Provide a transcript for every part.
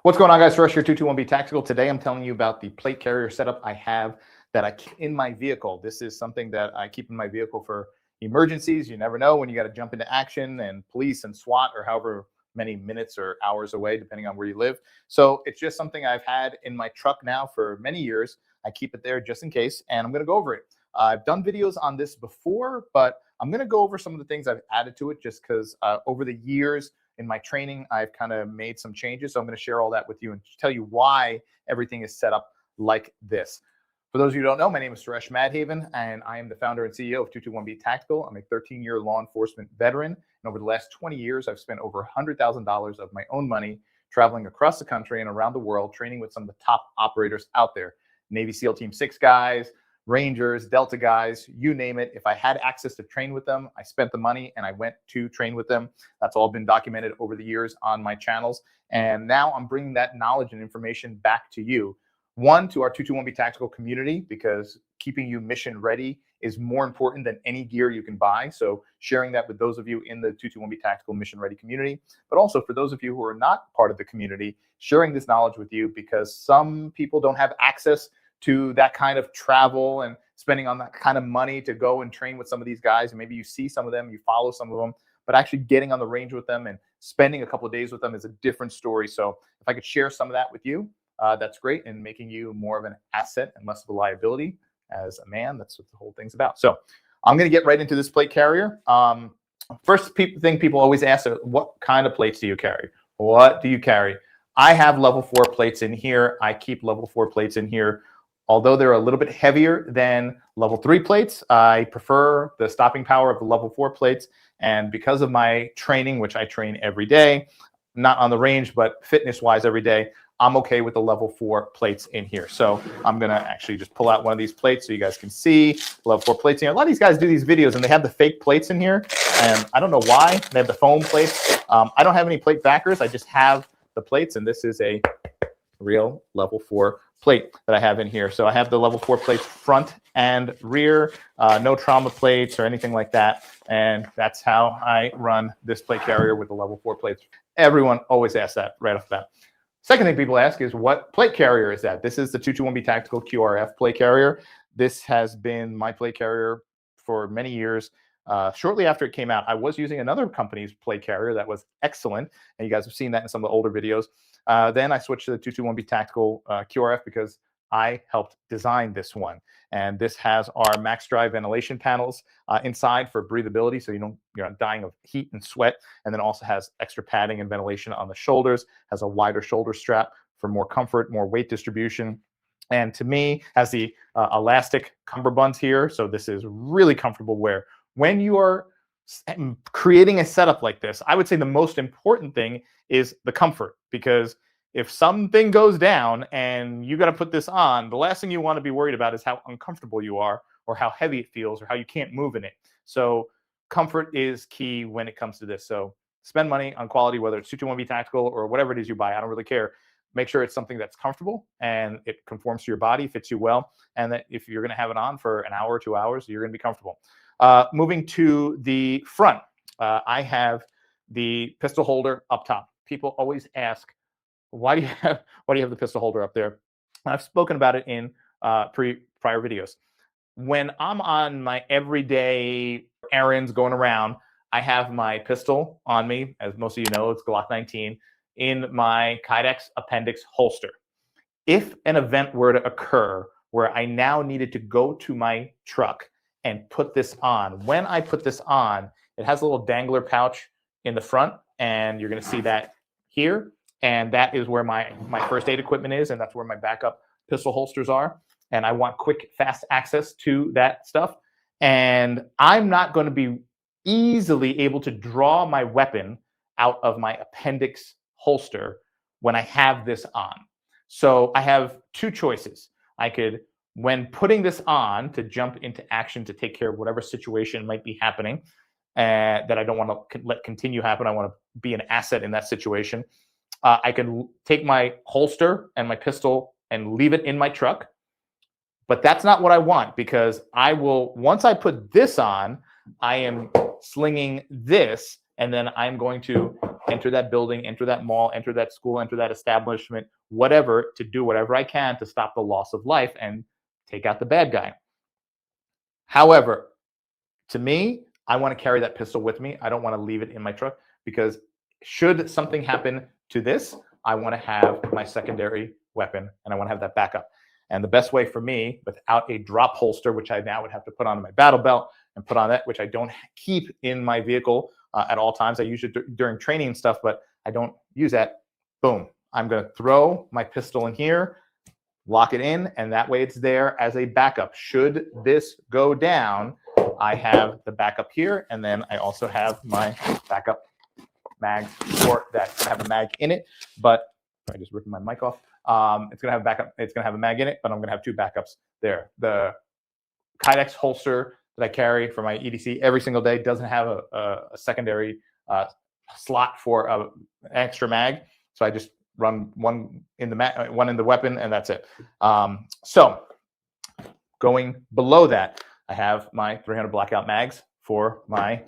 What's going on, guys? Rush here, 221B Tactical. Today I'm telling you about the plate carrier setup I have that I keep in my vehicle. This is something that I keep in my vehicle for emergencies. You never know when you got to jump into action, and police and SWAT or however many minutes or hours away, depending on where you live. So it's just something I've had in my truck now for many years. I keep it there just in case, and I'm going to go over it. I've done videos on this before, but I'm going to go over some of the things I've added to it just because over the years, in my training, I've kind of made some changes. So I'm going to share all that with you and tell you why everything is set up like this. For those of you who don't know, my name is Suresh Madhaven, and I am the founder and CEO of 221B Tactical. I'm a 13-year law enforcement veteran. And over the last 20 years, I've spent over $100,000 of my own money traveling across the country and around the world, training with some of the top operators out there. Navy SEAL Team 6 guys, Rangers, Delta guys, you name it. If I had access to train with them, I spent the money and I went to train with them. That's all been documented over the years on my channels. And now I'm bringing that knowledge and information back to you. One, to our 221B Tactical community, because keeping you mission ready is more important than any gear you can buy. So sharing that with those of you in the 221B Tactical mission ready community, but also for those of you who are not part of the community, sharing this knowledge with you because some people don't have access to that kind of travel and spending on that kind of money to go and train with some of these guys. And maybe you see some of them, you follow some of them, but actually getting on the range with them and spending a couple of days with them is a different story. So if I could share some of that with you, that's great, and making you more of an asset and less of a liability as a man. That's what the whole thing's about. So I'm going to get right into this plate carrier. First thing people always ask is, what kind of plates do you carry? What do you carry? I have level 4 plates in here. I keep level 4 plates in here. Although they're a little bit heavier than level 3 plates, I prefer the stopping power of the level 4 plates. And because of my training, which I train every day, not on the range, but fitness-wise every day, I'm okay with the level 4 plates in here. So I'm going to actually just pull out one of these plates so you guys can see level 4 plates in here. A lot of these guys do these videos and they have the fake plates in here. And I don't know why. They have the foam plates. I don't have any plate backers. I just have the plates, and this is a real level 4 plate that I have in here. So I have the level 4 plates front and rear, no trauma plates or anything like that. And that's how I run this plate carrier with the level 4 plates. Everyone always asks that right off the bat. Second thing people ask is, what plate carrier is that? This is the 221B Tactical QRF plate carrier. This has been my plate carrier for many years. Shortly after it came out, I was using another company's plate carrier that was excellent, and you guys have seen that in some of the older videos. Then I switched to the 221B Tactical QRF because I helped design this one. And this has our max drive ventilation panels inside for breathability, so you're not dying of heat and sweat. And then also has extra padding and ventilation on the shoulders, has a wider shoulder strap for more comfort, more weight distribution. And to me, has the elastic cummerbunds here. So this is really comfortable wear. When you are creating a setup like this, I would say the most important thing is the comfort, because if something goes down and you got to put this on, the last thing you want to be worried about is how uncomfortable you are or how heavy it feels or how you can't move in it. So comfort is key when it comes to this. So spend money on quality, whether it's 221B Tactical or whatever it is you buy. I don't really care. Make sure it's something that's comfortable and it conforms to your body, fits you well, and that if you're going to have it on for an hour or 2 hours, you're going to be comfortable. Moving to the front, I have the pistol holder up top. People always ask, why do you have the pistol holder up there? I've spoken about it in prior videos. When I'm on my everyday errands going around, I have my pistol on me. As most of you know, it's Glock 19 in my Kydex appendix holster. If an event were to occur where I now needed to go to my truck and put this on, when I put this on, it has a little dangler pouch in the front, and you're going to see that here. And that is where my first aid equipment is, and that's where my backup pistol holsters are. And I want quick, fast access to that stuff. And I'm not going to be easily able to draw my weapon out of my appendix holster when I have this on. So I have two choices. I could, when putting this on to jump into action to take care of whatever situation might be happening that I don't want to let continue happen, I want to be an asset in that situation. I can take my holster and my pistol and leave it in my truck. But that's not what I want, because I will, once I put this on, I am slinging this, and then I'm going to enter that building, enter that mall, enter that school, enter that establishment, whatever, to do whatever I can to stop the loss of life and take out the bad guy. However, to me, I want to carry that pistol with me. I don't want to leave it in my truck because should something happen to this, I want to have my secondary weapon and I want to have that backup. And the best way for me, without a drop holster, which I now would have to put on my battle belt and put on that, which I don't keep in my vehicle at all times. I use it during training and stuff, but I don't use that. Boom. I'm going to throw my pistol in here, lock it in, and that way it's there as a backup. Should this go down, I have the backup here, and then I also have my backup mag for that. It's gonna have a mag in it, but I just ripped my mic off. It's gonna have backup. It's gonna have a mag in it, but I'm gonna have two backups there. The Kydex holster that I carry for my EDC every single day doesn't have a secondary slot for an extra mag, so I just run one in the weapon, and that's it. So going below that, I have my 300 blackout mags for my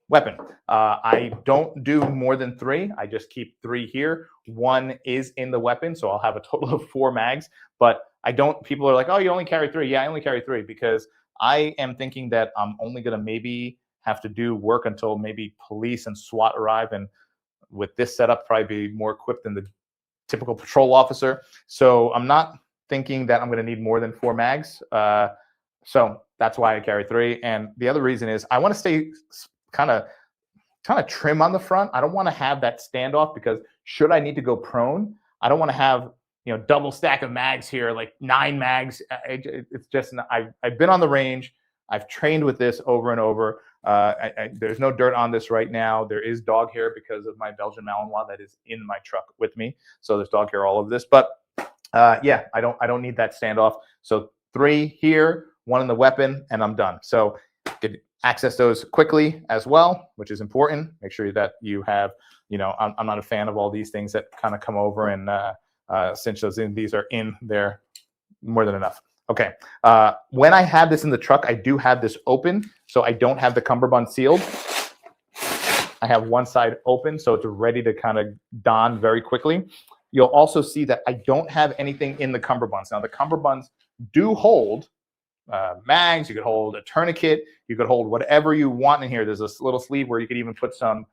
weapon. I don't do more than 3. I just keep 3 here. 1 is in the weapon, so I'll have a total of 4 mags. But I don't. People are like, "Oh, you only carry 3." Yeah, I only carry 3 because I am thinking that I'm only going to maybe have to do work until maybe police and SWAT arrive, and with this setup, probably be more equipped than the typical patrol officer. So I'm not thinking that I'm going to need more than 4 mags. So that's why I carry 3. And the other reason is I want to stay kind of trim on the front. I don't want to have that standoff because should I need to go prone, I don't want to have double stack of mags here, like 9 mags. It's just I've been on the range. I've trained with this over and over. There's no dirt on this right now. There is dog hair because of my Belgian Malinois that is in my truck with me. So there's dog hair all over this. But yeah, I don't need that standoff. So 3 here, 1 in the weapon, and I'm done. So you could access those quickly as well, which is important. Make sure that you have, I'm not a fan of all these things that kind of come over and cinch those in. These are in there more than enough. Okay. When I have this in the truck, I do have this open, so I don't have the cummerbund sealed. I have one side open, so it's ready to kind of don very quickly. You'll also see that I don't have anything in the cummerbunds. Now, the cummerbunds do hold mags. You could hold a tourniquet. You could hold whatever you want in here. There's this little sleeve where you could even put some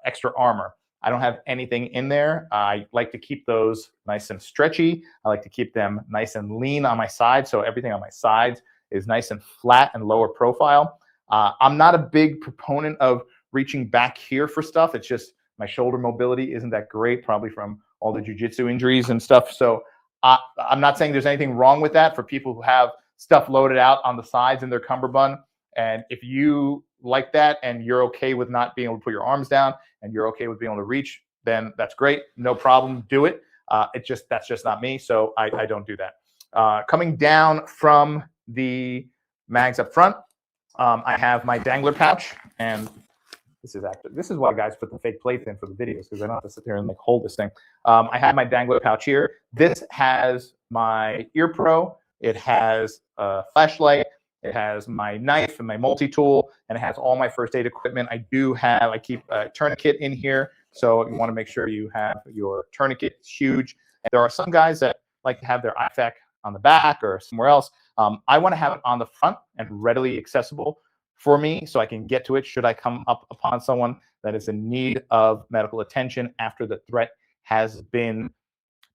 extra armor. I don't have anything in there. I like to keep those nice and stretchy. I like to keep them nice and lean on my sides, so everything on my sides is nice and flat and lower profile. I'm not a big proponent of reaching back here for stuff. It's just my shoulder mobility isn't that great, probably from all the jiu-jitsu injuries and stuff. So I'm not saying there's anything wrong with that for people who have stuff loaded out on the sides in their cummerbund. And if you like that and you're okay with not being able to put your arms down and you're okay with being able to reach, then that's great. No problem. Do it. That's just not me. So I don't do that. Coming down from the mags up front, I have my dangler pouch, and this is why guys put the fake plates in for the videos, because I don't have to sit there and like hold this thing. I have my dangler pouch here. This has my ear pro. It has a flashlight. It has my knife and my multi-tool, and it has all my first aid equipment. I keep a tourniquet in here, so you want to make sure you have your tourniquet. It's huge. And there are some guys that like to have their IFAK on the back or somewhere else. I want to have it on the front and readily accessible for me, so I can get to it should I come up upon someone that is in need of medical attention after the threat has been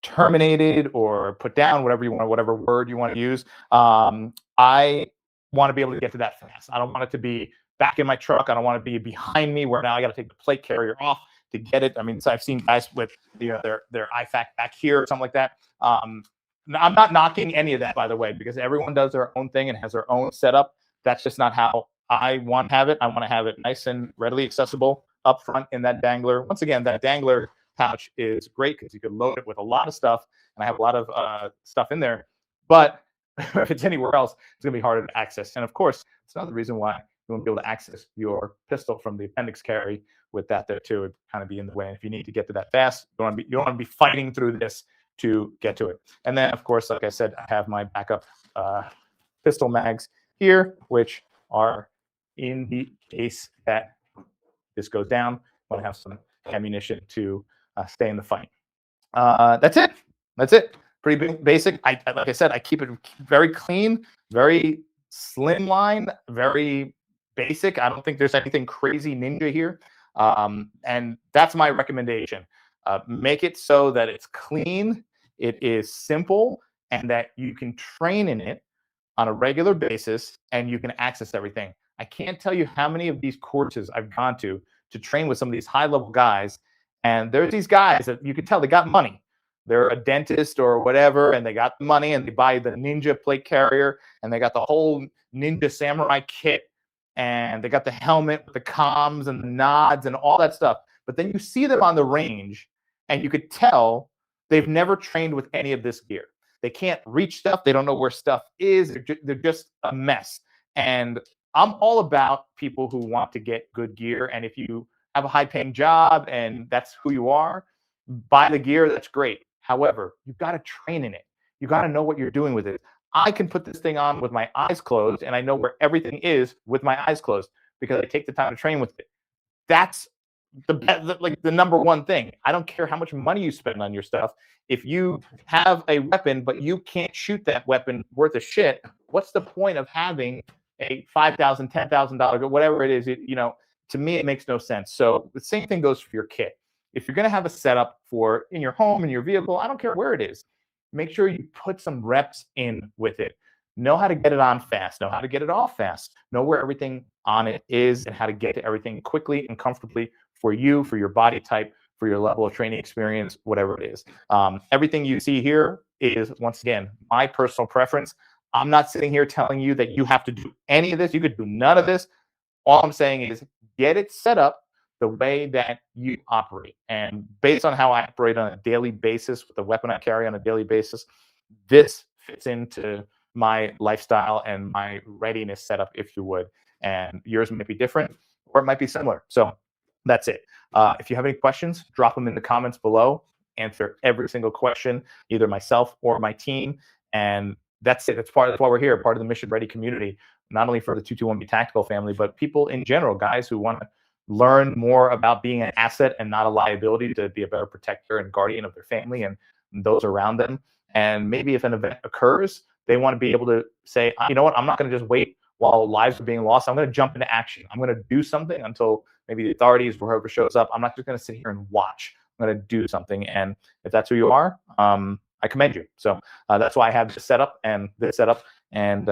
terminated or put down, whatever word you want to use. I want to be able to get to that fast. I don't want it to be back in my truck. I don't want it to be behind me where now I got to take the plate carrier off to get it. I mean, so I've seen guys with their IFAK back here or something like that. I'm not knocking any of that, by the way, because everyone does their own thing and has their own setup. That's just not how I want to have it. I want to have it nice and readily accessible up front in that dangler. Once again, that dangler pouch is great because you could load it with a lot of stuff, and I have a lot of stuff in there. But if it's anywhere else, it's going to be harder to access. And of course, it's another reason why you won't be able to access your pistol from the appendix carry with that there too. It'd kind of be in the way. And if you need to get to that fast, you don't want to be fighting through this to get to it. And then, of course, like I said, I have my backup pistol mags here, which are in the case that this goes down. I want to have some ammunition to stay in the fight. That's it. That's it. Pretty basic. Like I said, I keep it very clean, very slimline, very basic. I don't think there's anything crazy ninja here. And that's my recommendation. Make it so that it's clean, it is simple, and that you can train in it on a regular basis and you can access everything. I can't tell you how many of these courses I've gone to train with some of these high level guys. And there's these guys that you can tell they got money. They're a dentist or whatever, and they got the money and they buy the ninja plate carrier and they got the whole ninja samurai kit and they got the helmet with the comms and the nods and all that stuff. But then you see them on the range and you could tell they've never trained with any of this gear. They can't reach stuff. They don't know where stuff is. They're just a mess. And I'm all about people who want to get good gear. And if you have a high paying job and that's who you are, buy the gear. That's great. However, you've got to train in it. You got to know what you're doing with it. I can put this thing on with my eyes closed and I know where everything is with my eyes closed because I take the time to train with it. That's the number one thing. I don't care how much money you spend on your stuff. If you have a weapon but you can't shoot that weapon worth of shit, what's the point of having a $5,000, $10,000, whatever it is? To me, it makes no sense. So the same thing goes for your kit. If you're going to have a setup for in your home, in your vehicle, I don't care where it is, make sure you put some reps in with it. Know how to get it on fast. Know how to get it off fast. Know where everything on it is and how to get to everything quickly and comfortably for you, for your body type, for your level of training experience, whatever it is. Everything you see here is, once again, my personal preference. I'm not sitting here telling you that you have to do any of this. You could do none of this. All I'm saying is get it set up the way that you operate. And based on how I operate on a daily basis with the weapon I carry on a daily basis, this fits into my lifestyle and my readiness setup, if you would. And yours might be different or it might be similar. So that's it. If you have any questions, drop them in the comments below. Answer every single question, either myself or my team. And that's it. That's why we're here, part of the Mission Ready community, not only for the 221B Tactical family, but people in general, guys who want to learn more about being an asset and not a liability, to be a better protector and guardian of their family and those around them. And maybe if an event occurs, they want to be able to say, you know what, I'm not going to just wait while lives are being lost. I'm going to jump into action. I'm going to do something until maybe the authorities or whoever shows up. I'm not just going to sit here and watch. I'm going to do something. And if that's who you are, I commend you. So that's why I have this setup and this setup. And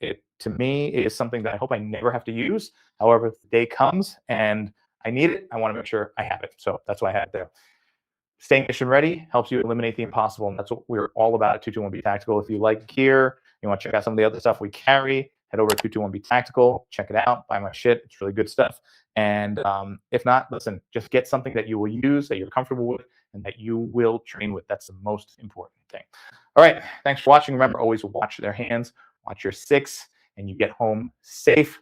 it, to me, is something that I hope I never have to use. However, if the day comes and I need it, I want to make sure I have it. So that's why I have it there. Staying mission ready helps you eliminate the impossible. And that's what we're all about at 221B Tactical. If you like gear, you want to check out some of the other stuff we carry, head over to 221B Tactical, check it out, buy my shit. It's really good stuff. And if not, listen, just get something that you will use, that you're comfortable with, and that you will train with. That's the most important thing. All right. Thanks for watching. Remember, always watch their hands, watch your six, and you get home safe.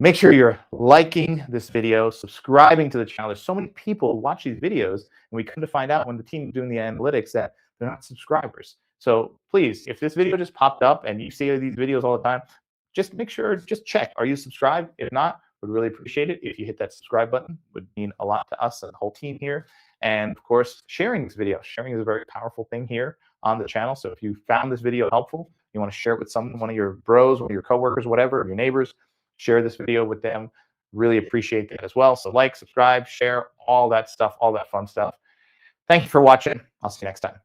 Make sure you're liking this video, subscribing to the channel. There's so many people who watch these videos, and we come to find out when the team is doing the analytics that they're not subscribers. So please, if this video just popped up and you see these videos all the time, just make sure, just check, are you subscribed? If not, would really appreciate it if you hit that subscribe button. Would mean a lot to us and the whole team here. And of course, sharing this video. Sharing is a very powerful thing here on the channel. So if you found this video helpful, you want to share it with someone, one of your bros, one of your coworkers, whatever, your neighbors, share this video with them. Really appreciate that as well. So like, subscribe, share, all that stuff, all that fun stuff. Thank you for watching. I'll see you next time.